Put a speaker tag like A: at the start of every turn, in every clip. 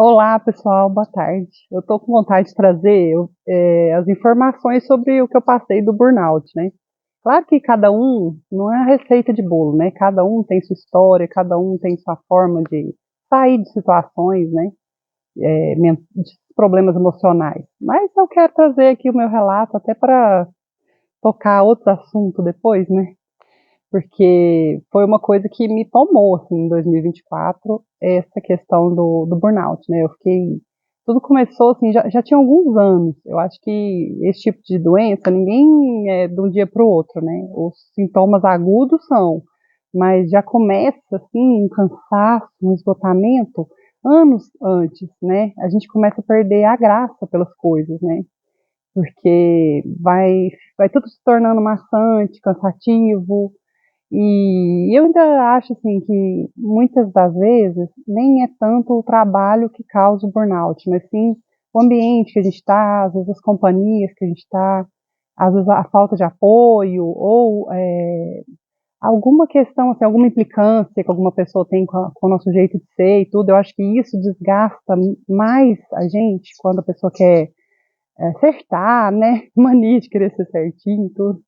A: Olá, pessoal, boa tarde. Eu estou com vontade de trazer as informações sobre o que eu passei do burnout, né? Claro que cada um não é a receita de bolo, né? Cada um tem sua história, cada um tem sua forma de sair de situações, né? De problemas emocionais. Mas eu quero trazer aqui o meu relato até para tocar outro assunto depois, né? Porque foi uma coisa que me tomou, assim, em 2024, essa questão do burnout, né? Tudo começou, assim, já tinha alguns anos. Eu acho que esse tipo de doença, ninguém é de um dia para o outro, né? Os sintomas agudos são, mas já começa, assim, um cansaço, um esgotamento, anos antes, né? A gente começa a perder a graça pelas coisas, né? Porque vai tudo se tornando maçante, cansativo, e eu ainda acho assim que muitas das vezes nem é tanto o trabalho que causa o burnout, mas sim o ambiente que a gente está, às vezes as companhias que a gente está, às vezes a falta de apoio ou alguma questão, assim, alguma implicância que alguma pessoa tem com o nosso jeito de ser e tudo. Eu acho que isso desgasta mais a gente quando a pessoa quer acertar, né? Mania de querer ser certinho e tudo,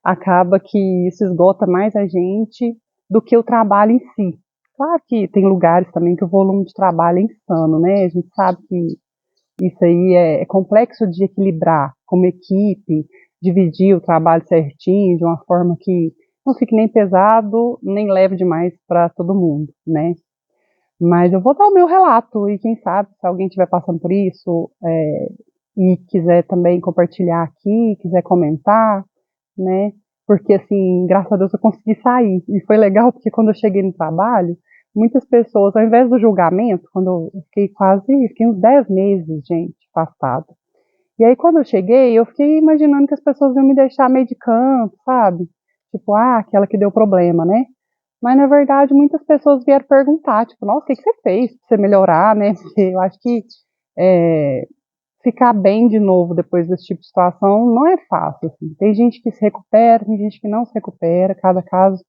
A: acaba que isso esgota mais a gente do que o trabalho em si. Claro que tem lugares também que o volume de trabalho é insano, né? A gente sabe que isso aí é complexo de equilibrar como equipe, dividir o trabalho certinho, de uma forma que não fique nem pesado, nem leve demais para todo mundo, né? Mas eu vou dar o meu relato e quem sabe se alguém estiver passando por isso e quiser também compartilhar aqui, quiser comentar, né? Porque, assim, graças a Deus eu consegui sair. E foi legal porque quando eu cheguei no trabalho, muitas pessoas, ao invés do julgamento, quando eu fiquei uns 10 meses, gente, afastada. E aí quando eu cheguei, eu fiquei imaginando que as pessoas iam me deixar meio de canto, sabe? Tipo, aquela que deu problema, né? Mas na verdade muitas pessoas vieram perguntar, tipo, nossa, o que você fez pra você melhorar, né? Porque eu acho que é, ficar bem de novo depois desse tipo de situação não é fácil. Assim. Tem gente que se recupera, tem gente que não se recupera, cada caso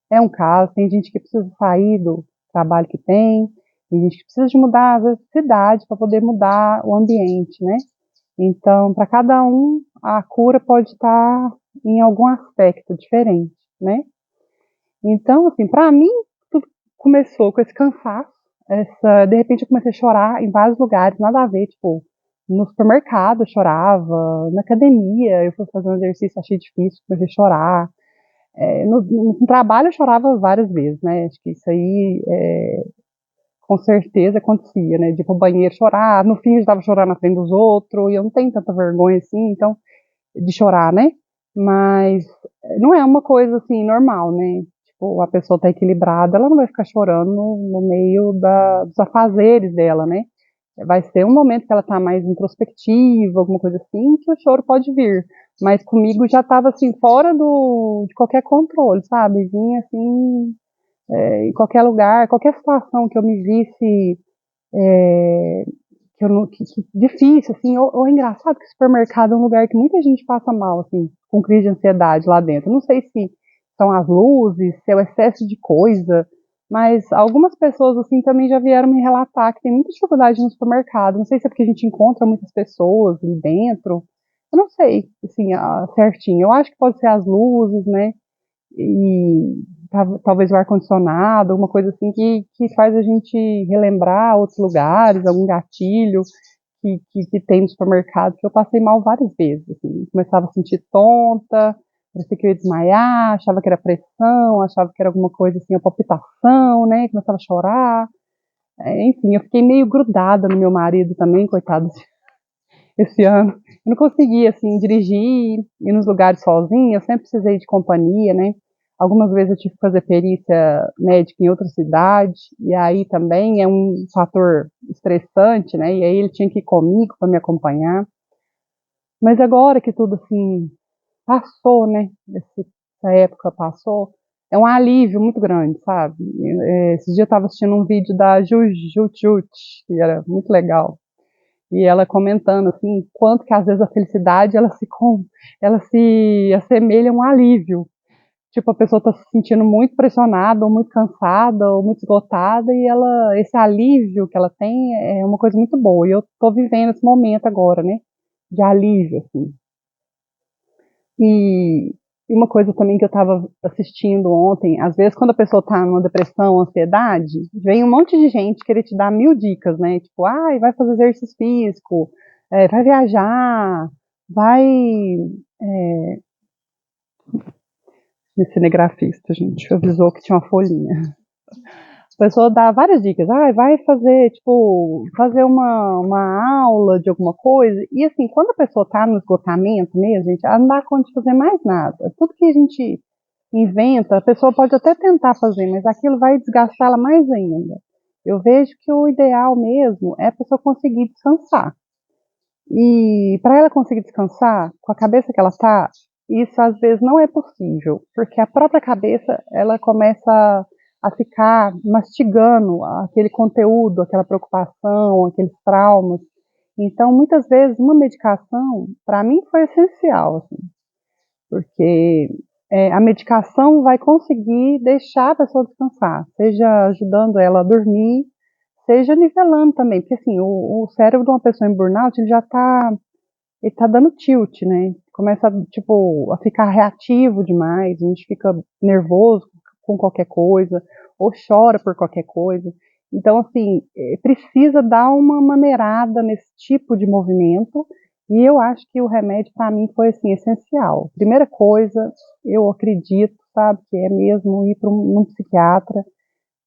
A: é um caso. Tem gente que precisa sair do trabalho que tem gente que precisa de mudar, às vezes, de cidade para poder mudar o ambiente, né? Então, para cada um, a cura pode estar em algum aspecto diferente, né? Então, assim, para mim, tudo começou com esse cansaço. De repente, eu comecei a chorar em vários lugares, nada a ver, tipo, no supermercado eu chorava, na academia eu fui fazer um exercício, achei difícil, comecei a chorar. No trabalho eu chorava várias vezes, né? Acho que isso aí com certeza acontecia, né? De ir pro banheiro chorar, no fim eu estava chorando na frente dos outros, e eu não tenho tanta vergonha assim, então, de chorar, né? Mas não é uma coisa assim normal, né? Tipo, a pessoa tá equilibrada, ela não vai ficar chorando no meio dos afazeres dela, né? Vai ser um momento que ela tá mais introspectiva, alguma coisa assim, que o choro pode vir. Mas comigo já tava assim, fora de qualquer controle, sabe? Vinha assim, em qualquer lugar, qualquer situação que eu me visse é, que eu não, que difícil, assim, ou é engraçado que o supermercado é um lugar que muita gente passa mal, assim, com crise de ansiedade lá dentro. Não sei se são as luzes, se é o excesso de coisa, mas algumas pessoas, assim, também já vieram me relatar que tem muita dificuldade no supermercado. Não sei se é porque a gente encontra muitas pessoas ali dentro. Eu não sei, assim, certinho. Eu acho que pode ser as luzes, né? E talvez o ar-condicionado, alguma coisa assim que faz a gente relembrar outros lugares, algum gatilho que tem no supermercado, que eu passei mal várias vezes, assim, começava a sentir tonta, parecia que eu ia desmaiar, achava que era pressão, achava que era alguma coisa assim, a palpitação, né, começava a chorar, enfim, eu fiquei meio grudada no meu marido também, coitado, esse ano, eu não conseguia, assim, dirigir, ir nos lugares sozinha, eu sempre precisei de companhia, né, algumas vezes eu tive que fazer perícia médica em outra cidade, e aí também é um fator estressante, né, e aí ele tinha que ir comigo para me acompanhar, mas agora que tudo, assim, passou, né, essa época passou, é um alívio muito grande, sabe, esses dias eu estava assistindo um vídeo da Jujutjut, que era muito legal, e ela comentando assim, quanto que às vezes a felicidade ela se assemelha a um alívio. tipo, a pessoa tá se sentindo muito pressionada, ou muito cansada, ou muito esgotada, e esse alívio que ela tem é uma coisa muito boa. E eu tô vivendo esse momento agora, né? De alívio, assim. E, e uma coisa também que eu estava assistindo ontem, às vezes quando a pessoa está numa depressão, ansiedade, vem um monte de gente querer te dar 1000 dicas, né? Tipo, ai, vai fazer exercício físico, vai viajar, vai. É, cinegrafista, gente, avisou que tinha uma folhinha. A pessoa dá várias dicas. Ah, vai fazer, tipo, fazer uma aula de alguma coisa. E assim, quando a pessoa tá no esgotamento mesmo, gente, ela não dá conta de fazer mais nada. Tudo que a gente inventa, a pessoa pode até tentar fazer, mas aquilo vai desgastá-la mais ainda. Eu vejo que o ideal mesmo é a pessoa conseguir descansar. E para ela conseguir descansar, com a cabeça que ela tá, isso às vezes não é possível, porque a própria cabeça, ela começa a ficar mastigando aquele conteúdo, aquela preocupação, aqueles traumas. Então, muitas vezes, uma medicação, para mim, foi essencial, assim, porque a medicação vai conseguir deixar a pessoa descansar, seja ajudando ela a dormir, seja nivelando também, porque assim, o cérebro de uma pessoa em burnout, ele tá dando tilt, né? Começa, tipo, a ficar reativo demais, a gente fica nervoso com qualquer coisa, ou chora por qualquer coisa. Então, assim, precisa dar uma maneirada nesse tipo de movimento, e eu acho que o remédio, para mim, foi, assim, essencial. Primeira coisa, eu acredito, sabe, que é mesmo ir para um psiquiatra,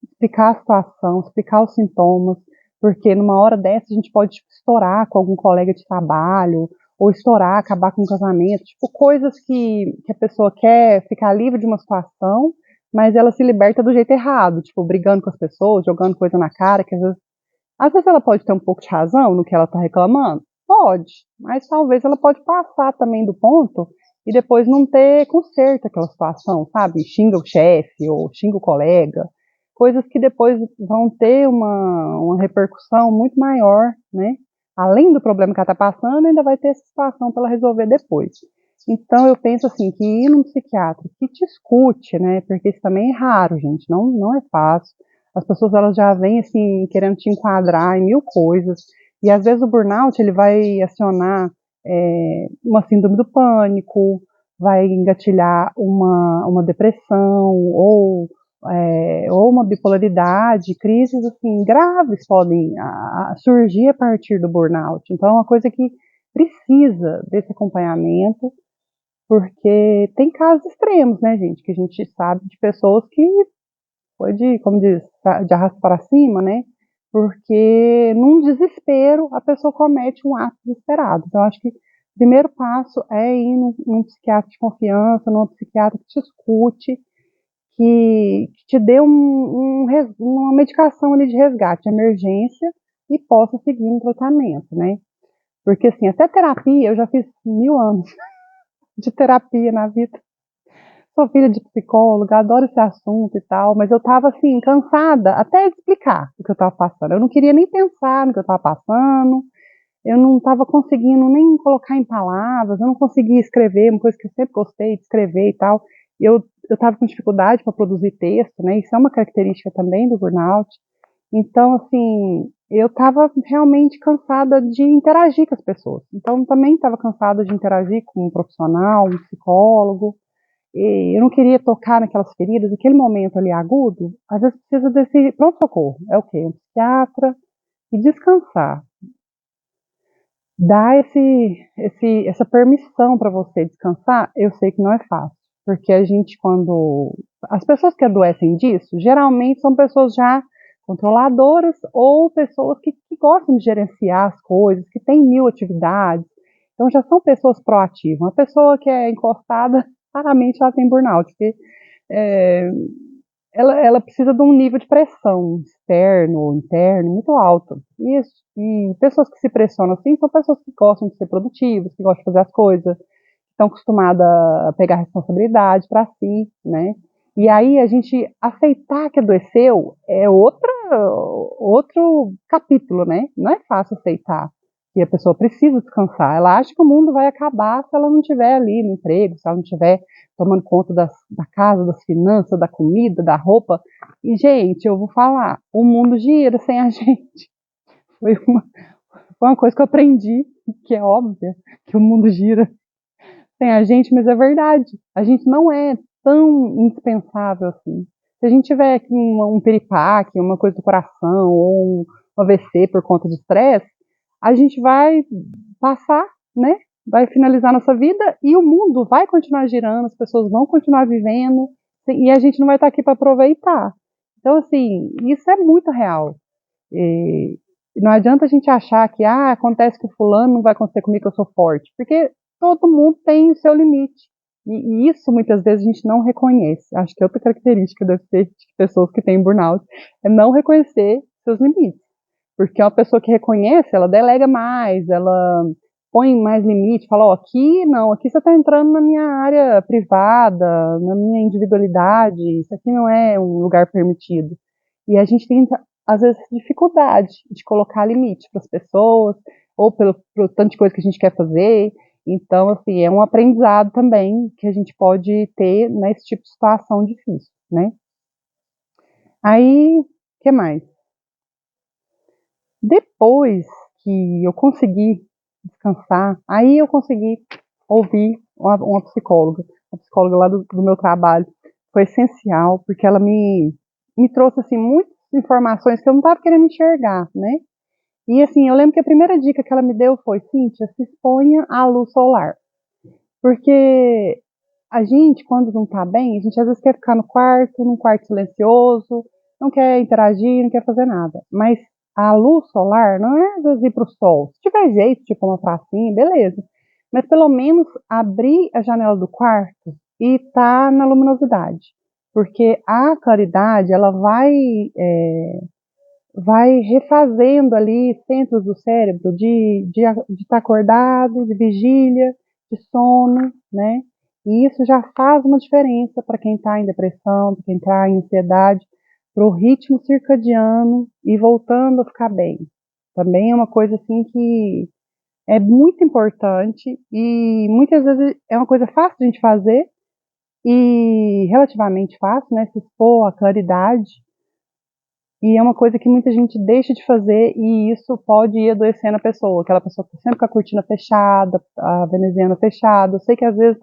A: explicar a situação, explicar os sintomas, porque numa hora dessa a gente pode tipo, estourar com algum colega de trabalho, ou estourar, acabar com um casamento, tipo, coisas que a pessoa quer ficar livre de uma situação, mas ela se liberta do jeito errado, tipo, brigando com as pessoas, jogando coisa na cara, que às vezes ela pode ter um pouco de razão no que ela está reclamando, pode, mas talvez ela pode passar também do ponto e depois não ter conserto aquela situação, sabe? Xinga o chefe ou xinga o colega, coisas que depois vão ter uma repercussão muito maior, né? Além do problema que ela está passando, ainda vai ter essa situação para ela resolver depois. Então eu penso assim, que ir num psiquiatra que te escute, né? Porque isso também é raro, gente, não é fácil. As pessoas elas já vêm assim querendo te enquadrar em 1000 coisas e às vezes o burnout ele vai acionar uma síndrome do pânico, vai engatilhar uma depressão ou uma bipolaridade, crises assim graves podem surgir a partir do burnout. Então é uma coisa que precisa desse acompanhamento, porque tem casos extremos, né, gente, que a gente sabe de pessoas que foi de, como diz, de arrasto para cima, né? Porque num desespero a pessoa comete um ato desesperado. Então, acho que o primeiro passo é ir num psiquiatra de confiança, num psiquiatra que te escute, que te dê uma medicação ali de resgate, de emergência e possa seguir um tratamento, né? Porque, assim, até terapia, eu já fiz 1000 anos de terapia na vida. Sou filha de psicóloga, adoro esse assunto e tal, mas eu tava assim, cansada até de explicar o que eu tava passando. Eu não queria nem pensar no que eu tava passando, eu não tava conseguindo nem colocar em palavras, eu não conseguia escrever, uma coisa que eu sempre gostei de escrever e tal. Eu tava com dificuldade para produzir texto, né? Isso é uma característica também do burnout. Então, assim, eu tava realmente cansada de interagir com as pessoas. Então, também estava cansada de interagir com um profissional, um psicólogo. E eu não queria tocar naquelas feridas, aquele momento ali agudo, às vezes precisa desse pronto-socorro. É o quê? Um psiquiatra e descansar. Dar essa permissão para você descansar, eu sei que não é fácil. Porque a gente, quando. As pessoas que adoecem disso, geralmente são pessoas já controladoras ou pessoas que gostam de gerenciar as coisas, que têm 1000 atividades. Então já são pessoas proativas. Uma pessoa que é encostada, raramente ela tem burnout, porque é, ela precisa de um nível de pressão externo ou interno muito alto. E pessoas que se pressionam assim são pessoas que gostam de ser produtivas, que gostam de fazer as coisas, estão acostumadas a pegar responsabilidade para si, né? E aí a gente aceitar que adoeceu é outro capítulo, né? Não é fácil aceitar. que a pessoa precisa descansar. Ela acha que o mundo vai acabar se ela não estiver ali no emprego, se ela não estiver tomando conta da casa, das finanças, da comida, da roupa. E, gente, eu vou falar, o mundo gira sem a gente. Foi uma coisa que eu aprendi, que é óbvia, que o mundo gira sem a gente, mas é verdade. A gente não é tão indispensável assim. Se a gente tiver aqui um piripaque, uma coisa do coração, ou um AVC por conta de estresse, a gente vai passar, né? Vai finalizar nossa vida e o mundo vai continuar girando, as pessoas vão continuar vivendo e a gente não vai estar aqui para aproveitar. Então, assim, isso é muito real. E não adianta a gente achar que acontece com fulano, não vai acontecer comigo que eu sou forte, porque todo mundo tem o seu limite. E isso muitas vezes a gente não reconhece. Acho que outra característica deve ser de pessoas que têm burnout é não reconhecer seus limites. Porque uma pessoa que reconhece, ela delega mais, ela põe mais limite, fala, aqui não, aqui você está entrando na minha área privada, na minha individualidade, isso aqui não é um lugar permitido. E a gente tem, às vezes, dificuldade de colocar limite para as pessoas, ou pelo tanto de coisa que a gente quer fazer. Então, assim, é um aprendizado também que a gente pode ter nesse tipo de situação difícil, né? Aí, o que mais? Depois que eu consegui descansar, aí eu consegui ouvir uma psicóloga, a psicóloga lá do meu trabalho. Foi essencial, porque ela me trouxe, assim, muitas informações que eu não estava querendo enxergar, né? E, assim, eu lembro que a primeira dica que ela me deu foi, Cíntia, se exponha à luz solar. Porque a gente, quando não tá bem, a gente às vezes quer ficar no quarto, num quarto silencioso, não quer interagir, não quer fazer nada. Mas a luz solar não é às vezes ir pro sol. Se tiver jeito, tipo uma pracinha, beleza. Mas pelo menos abrir a janela do quarto e tá na luminosidade. Porque a claridade, ela vai refazendo ali centros do cérebro de estar acordado, de vigília, de sono, né? E isso já faz uma diferença para quem está em depressão, para quem está em ansiedade, para o ritmo circadiano e voltando a ficar bem. Também é uma coisa assim que é muito importante e muitas vezes é uma coisa fácil de a gente fazer e relativamente fácil, né? Se expor à claridade. E é uma coisa que muita gente deixa de fazer e isso pode ir adoecendo a pessoa. Aquela pessoa que tá sempre com a cortina fechada, a veneziana fechada. Eu sei que às vezes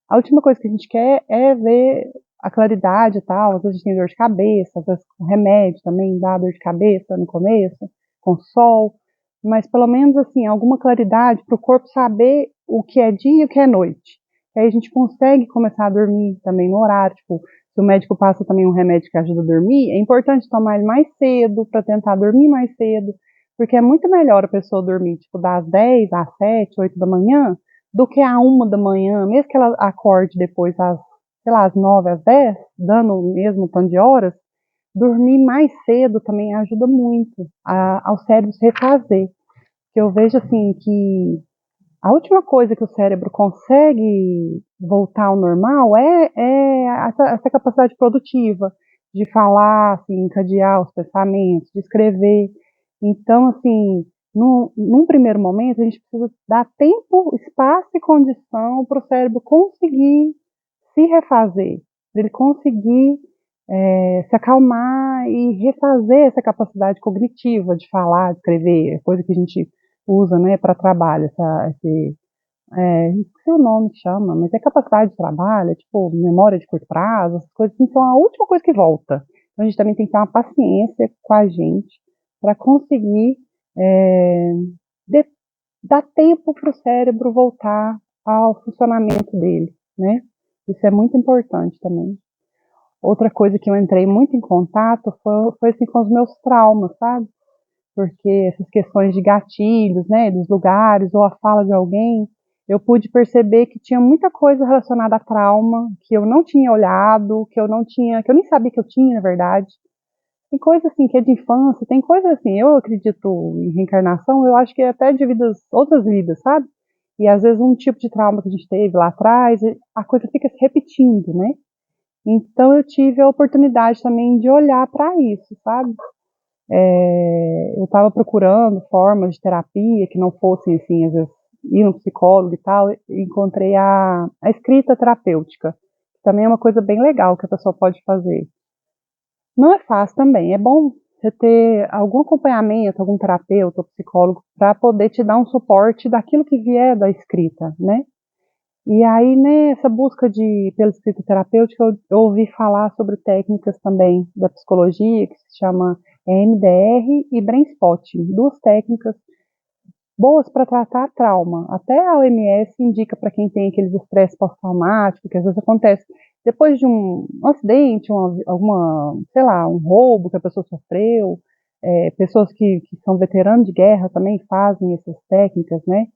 A: a última coisa que a gente quer é ver a claridade e tal. Às vezes a gente tem dor de cabeça, às vezes com remédio também dá dor de cabeça no começo, com sol. Mas pelo menos assim, alguma claridade para o corpo saber o que é dia e o que é noite. E aí a gente consegue começar a dormir também no horário, tipo, se o médico passa também um remédio que ajuda a dormir, é importante tomar ele mais cedo, para tentar dormir mais cedo, porque é muito melhor a pessoa dormir, tipo, das 10 às 7, 8 da manhã, do que à 1 da manhã, mesmo que ela acorde depois às, sei lá, às 9, às 10, dando o mesmo tanto de horas, dormir mais cedo também ajuda muito ao cérebro se refazer. Que eu vejo, assim, que a última coisa que o cérebro consegue voltar ao normal é essa capacidade produtiva de falar, assim, encadear os pensamentos, de escrever. Então, assim, num primeiro momento, a gente precisa dar tempo, espaço e condição para o cérebro conseguir se refazer, para ele conseguir se acalmar e refazer essa capacidade cognitiva de falar, de escrever, coisa que a gente usa, né, para trabalho, esqueci o nome que chama, mas é capacidade de trabalho, é tipo memória de curto prazo, essas coisas assim, são a última coisa que volta. Então a gente também tem que ter uma paciência com a gente para conseguir é, de, dar tempo para o cérebro voltar ao funcionamento dele, né? Isso é muito importante também. Outra coisa que eu entrei muito em contato foi assim, com os meus traumas, sabe? Porque essas questões de gatilhos, né, dos lugares ou a fala de alguém, eu pude perceber que tinha muita coisa relacionada a trauma que eu não tinha olhado, que eu nem sabia que eu tinha, na verdade. Tem coisa assim que é de infância, tem coisa assim, eu acredito em reencarnação, eu acho que é até de outras vidas, sabe? E às vezes um tipo de trauma que a gente teve lá atrás, a coisa fica se repetindo, né? Então eu tive a oportunidade também de olhar para isso, sabe? eu estava procurando formas de terapia que não fossem, assim, às vezes, ir no psicólogo e tal, e encontrei a escrita terapêutica, que também é uma coisa bem legal que a pessoa pode fazer. Não é fácil também, é bom você ter algum acompanhamento, algum terapeuta ou psicólogo para poder te dar um suporte daquilo que vier da escrita, né? E aí, nessa busca pela escrita terapêutica, eu ouvi falar sobre técnicas também da psicologia, que se chama EMDR e Brainspotting, duas técnicas boas para tratar trauma. Até a OMS indica para quem tem aqueles estresse pós-traumático, que às vezes acontece depois de um acidente, sei lá, um roubo que a pessoa sofreu. Pessoas que são veteranos de guerra também fazem essas técnicas, né,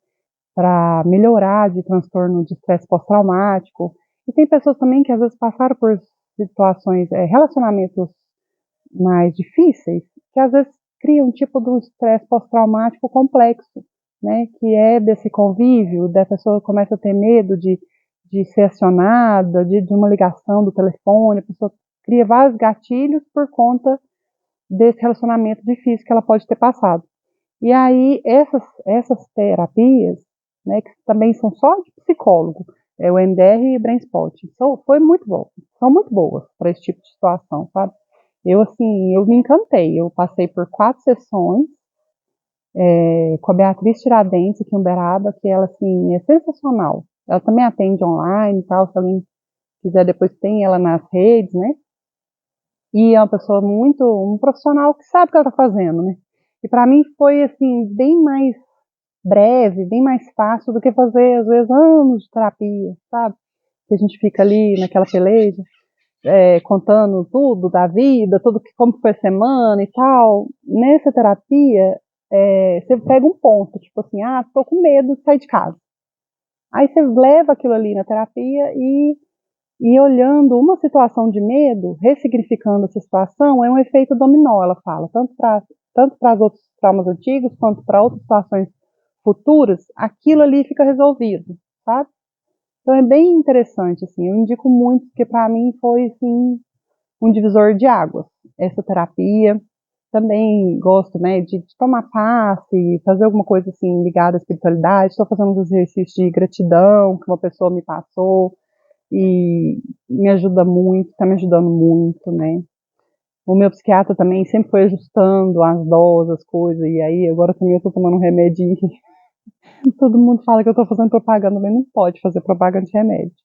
A: para melhorar de transtorno de estresse pós-traumático. E tem pessoas também que às vezes passaram por situações, relacionamentos mais difíceis, que às vezes criam um tipo de um estresse pós-traumático complexo, né, que é desse convívio, da pessoa começa a ter medo de ser acionada, de uma ligação do telefone, a pessoa cria vários gatilhos por conta desse relacionamento difícil que ela pode ter passado. E aí, essas terapias, né, que também são só de psicólogo, o MDR e o Brainspot, são muito boas para esse tipo de situação, sabe? Eu me encantei, eu passei por 4 sessões, com a Beatriz Tiradentes aqui em Uberaba, que ela, assim, é sensacional. Ela também atende online e tal, se alguém quiser depois tem ela nas redes, né? E é uma pessoa um profissional que sabe o que ela está fazendo, né? E para mim foi, assim, bem mais breve, bem mais fácil do que fazer, às vezes, anos de terapia, sabe? Que a gente fica ali naquela peleja, contando tudo da vida, como foi a semana e tal. Nessa terapia, você pega um ponto, tipo assim, tô com medo de sair de casa. Aí você leva aquilo ali na terapia e olhando uma situação de medo, ressignificando essa situação, é um efeito dominó, ela fala, tanto para os outros traumas antigos, quanto para outras situações futuras, aquilo ali fica resolvido, sabe? Então é bem interessante, assim, eu indico muito, porque para mim foi, assim, um divisor de águas, essa terapia. Também gosto, né, de tomar passe, fazer alguma coisa, assim, ligada à espiritualidade. Estou fazendo uns exercícios de gratidão que uma pessoa me passou e me ajuda muito, está me ajudando muito, né. O meu psiquiatra também sempre foi ajustando as doses, as coisas, e aí agora também eu estou tomando um remedinho que todo mundo fala que eu estou fazendo propaganda, mas não pode fazer propaganda de remédio.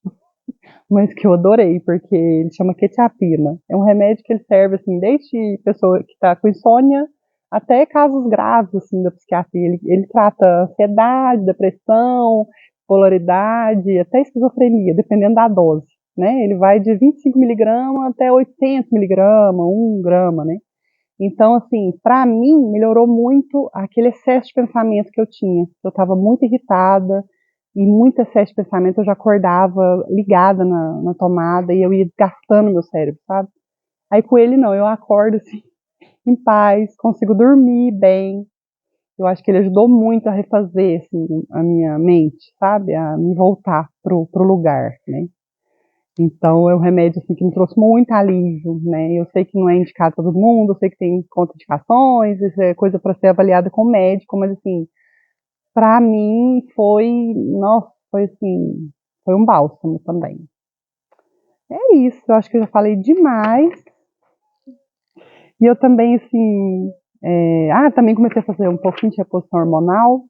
A: Mas que eu adorei, porque ele chama quetiapina. É um remédio que ele serve, assim, desde pessoa que está com insônia até casos graves, assim, da psiquiatria. Ele trata ansiedade, depressão, polaridade, até esquizofrenia, dependendo da dose, né? Ele vai de 25 miligramas até 800 miligramas, 1 grama, né? Então, assim, para mim, melhorou muito aquele excesso de pensamento que eu tinha. Eu estava muito irritada, e muito excesso de pensamento, eu já acordava ligada na tomada, e eu ia desgastando meu cérebro, sabe? Aí com ele não, eu acordo, assim, em paz, consigo dormir bem. Eu acho que ele ajudou muito a refazer, assim, a minha mente, sabe? A me voltar pro lugar, né? Então, é um remédio assim, que me trouxe muito alívio, né? Eu sei que não é indicado para todo mundo, eu sei que tem contraindicações, isso é coisa para ser avaliada com o médico, mas assim, para mim nossa, foi assim, foi um bálsamo também. É isso, eu acho que eu já falei demais. E eu também, assim, também comecei a fazer um pouquinho de reposição hormonal,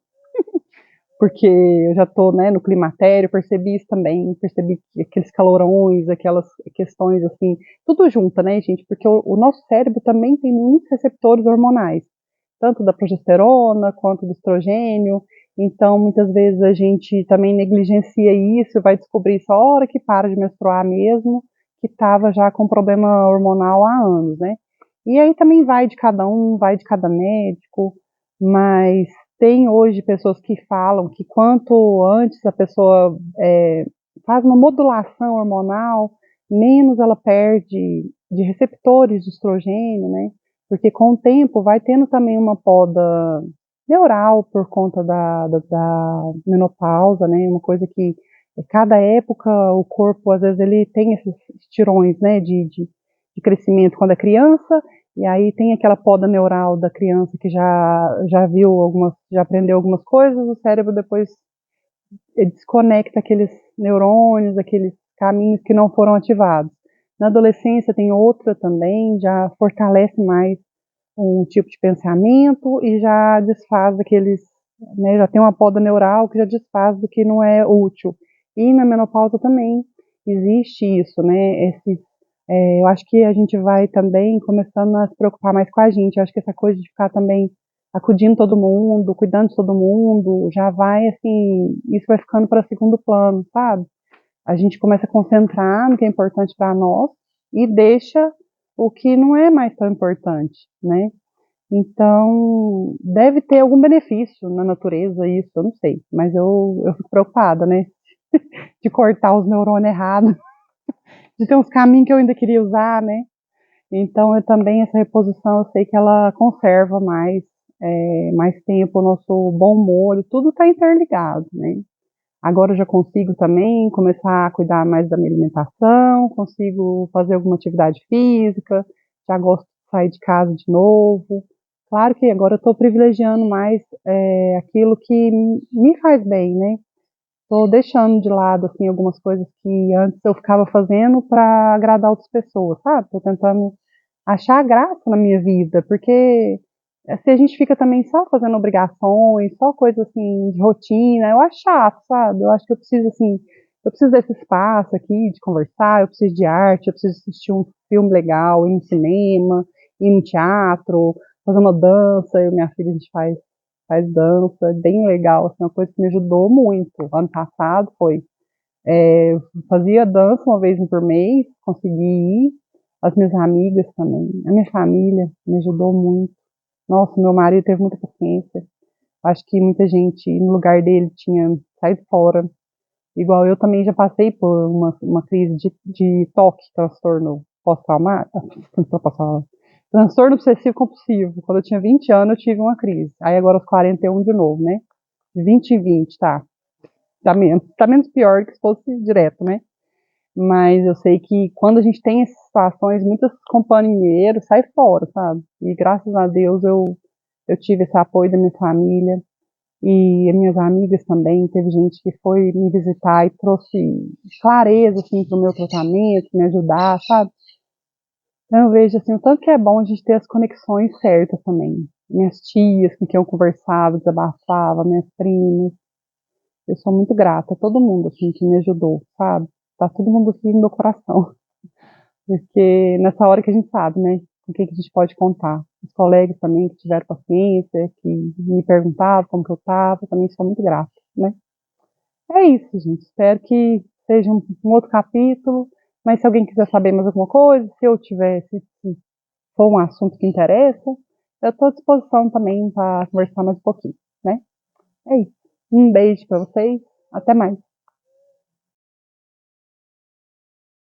A: porque eu já estou, né, no climatério, percebi isso também, percebi que aqueles calorões, aquelas questões assim, tudo junto, né, gente, porque o nosso cérebro também tem muitos receptores hormonais, tanto da progesterona quanto do estrogênio, então muitas vezes a gente também negligencia isso e vai descobrir só a hora que para de menstruar mesmo, que estava já com problema hormonal há anos, né. E aí também vai de cada um, vai de cada médico, mas tem hoje pessoas que falam que quanto antes a pessoa faz uma modulação hormonal, menos ela perde de receptores de estrogênio, né? Porque com o tempo vai tendo também uma poda neural por conta da menopausa, né? Uma coisa que cada época o corpo às vezes ele tem esses estirões, né? De crescimento quando é criança E aí tem aquela poda neural da criança que já viu algumas, já aprendeu algumas coisas, o cérebro depois ele desconecta aqueles neurônios, aqueles caminhos que não foram ativados. Na adolescência tem outra também, já fortalece mais um tipo de pensamento e já desfaz aqueles, né, já tem uma poda neural que já desfaz do que não é útil. E na menopausa também existe isso, né? Eu acho que a gente vai também começando a se preocupar mais com a gente. Eu acho que essa coisa de ficar também acudindo todo mundo, cuidando de todo mundo, já vai assim, isso vai ficando para segundo plano, sabe? A gente começa a concentrar no que é importante para nós e deixa o que não é mais tão importante, né? Então, deve ter algum benefício na natureza isso, eu não sei, mas eu fico preocupada, né? De cortar os neurônios errados, de ter uns caminhos que eu ainda queria usar, né? Então, eu também, essa reposição, eu sei que ela conserva mais tempo o nosso bom humor, tudo está interligado, né? Agora eu já consigo também começar a cuidar mais da minha alimentação, consigo fazer alguma atividade física, já gosto de sair de casa de novo. Claro que agora eu estou privilegiando mais aquilo que me faz bem, né? Estou deixando de lado assim algumas coisas que antes eu ficava fazendo para agradar outras pessoas, sabe? Estou tentando achar graça na minha vida, porque se a gente fica também só fazendo obrigações, só coisas assim de rotina, eu acho chato, sabe? Eu acho que eu preciso assim, eu preciso desse espaço aqui de conversar, eu preciso de arte, eu preciso assistir um filme legal, ir no cinema, ir no teatro, fazer uma dança, eu e minha filha a gente faz dança, é bem legal, assim, uma coisa que me ajudou muito. Ano passado eu fazia dança uma vez por mês, consegui ir, as minhas amigas também, a minha família me ajudou muito. Nossa, meu marido teve muita paciência. Acho que muita gente no lugar dele tinha saído fora. Igual eu também já passei por uma crise de toque, transtorno pós-traumático, transtorno obsessivo compulsivo. Quando eu tinha 20 anos, eu tive uma crise. Aí agora aos 41 de novo, né? De 20 em 20, tá? Tá menos pior que se fosse direto, né? Mas eu sei que quando a gente tem essas situações, muitos companheiros saem fora, sabe? E graças a Deus eu tive esse apoio da minha família e minhas amigas também. Teve gente que foi me visitar e trouxe clareza, assim, pro meu tratamento, me ajudar, sabe? Então eu vejo, assim, o tanto que é bom a gente ter as conexões certas também. Minhas tias com quem eu conversava, desabafava, minhas primas. Eu sou muito grata a todo mundo, assim, que me ajudou, sabe? Tá todo mundo aqui no meu coração. Porque nessa hora que a gente sabe, né? Com quem que a gente pode contar. Os colegas também que tiveram paciência, que me perguntavam como que eu estava, também sou muito grata, né? É isso, gente. Espero que seja um outro capítulo. Mas se alguém quiser saber mais alguma coisa, se eu tiver, se for um assunto que interessa, eu estou à disposição também para conversar mais um pouquinho, né? É isso. Um beijo para vocês. Até mais.